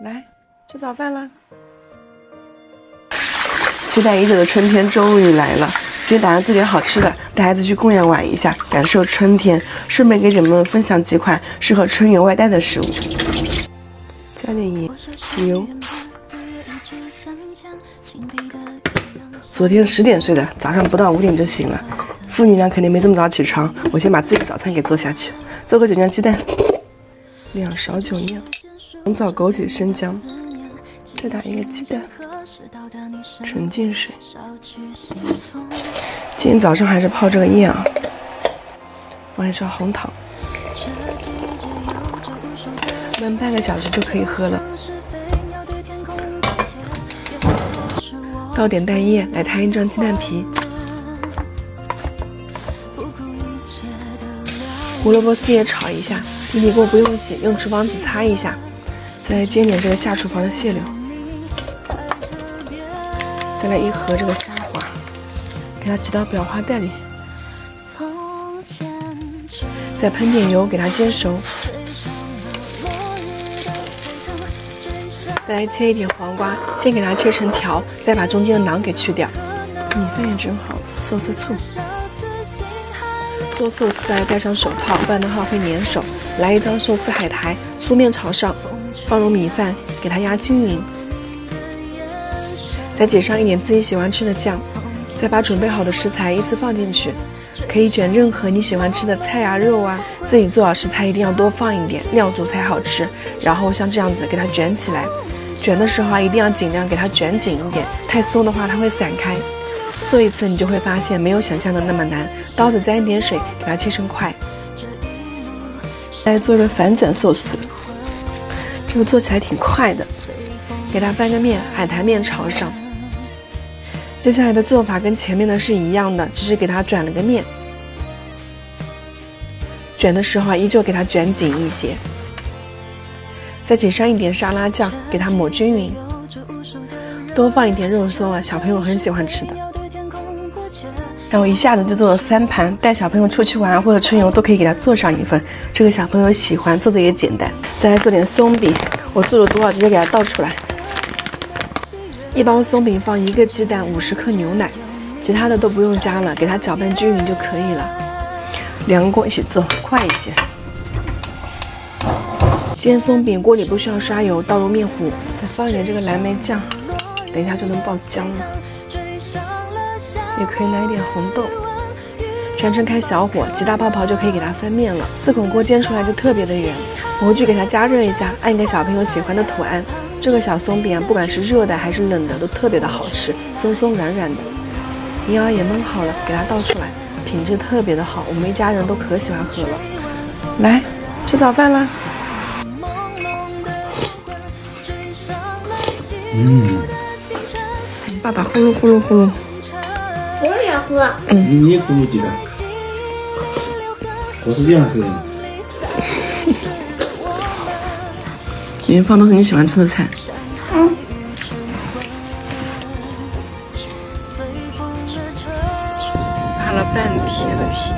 来吃早饭啦！期待已久的春天终于来了，今天打算做点好吃的，带孩子去公园玩一下，感受春天，顺便给姐妹们分享几款适合春游外带的食物。加点盐、油。昨天10点睡的，早上不到5点就醒了。父女俩肯定没这么早起床，我先把自己的早餐给做下去。做个9酱鸡蛋，2勺酒酿，红枣、枸杞、生姜，再打一个鸡蛋，纯净水。今天早上还是泡这个燕啊，放一勺红糖，焖半个小时就可以喝了。倒点蛋液来摊一张鸡蛋皮，胡萝卜丝也炒一下，平底锅不用洗，用厨房纸擦一下。再煎点这个下厨房的蟹柳，再来1盒这个虾滑，给它挤到裱花袋里，再喷点油给它煎熟。再来切一点黄瓜，先给它切成条，再把中间的囊给去掉。米饭也蒸好，寿司醋。做寿司戴上手套，不然的话会粘手。来1张寿司海苔，粗面朝上，放入米饭，给它压均匀。再挤上一点自己喜欢吃的酱，再把准备好的食材依次放进去。可以卷任何你喜欢吃的菜啊、肉啊，自己做好食材一定要多放一点，料足才好吃。然后像这样子给它卷起来。卷的时候啊，一定要尽量给它卷紧一点，太松的话它会散开。做一次你就会发现没有想象的那么难。刀子沾一点水，给它切成块。来做一个反转寿司，这个做起来挺快的。给它翻个面，海苔面朝上。接下来的做法跟前面的是一样的，只是给它转了个面。卷的时候啊，依旧给它卷紧一些。再挤上一点沙拉酱，给它抹均匀。多放一点肉松啊，小朋友很喜欢吃的。然后一下子就做了3盘，带小朋友出去玩或者春游都可以给他做上一份，这个小朋友喜欢，做的也简单。再来做点松饼，我做了多少直接给它倒出来。1包松饼放1个鸡蛋，50克牛奶，其他的都不用加了，给它搅拌均匀就可以了。2个锅一起做，快一些。煎松饼锅里不需要刷油，倒入面糊，再放一点这个蓝莓酱，等一下就能爆浆了。也可以来一点红豆，全程开小火，几大泡泡就可以给它翻面了。4孔锅煎出来就特别的圆。模具给它加热一下，按一个小朋友喜欢的图案。这个小松饼啊，不管是热的还是冷的，都特别的好吃，松松软软的。银耳也焖好了，给它倒出来，品质特别的好，我们一家人都可喜欢喝了。来吃早饭啦！爸爸呼噜呼噜呼噜。我也想喝。你也呼噜几个？我是这样喝的。里面放都是你喜欢吃的菜。拉了半天的题。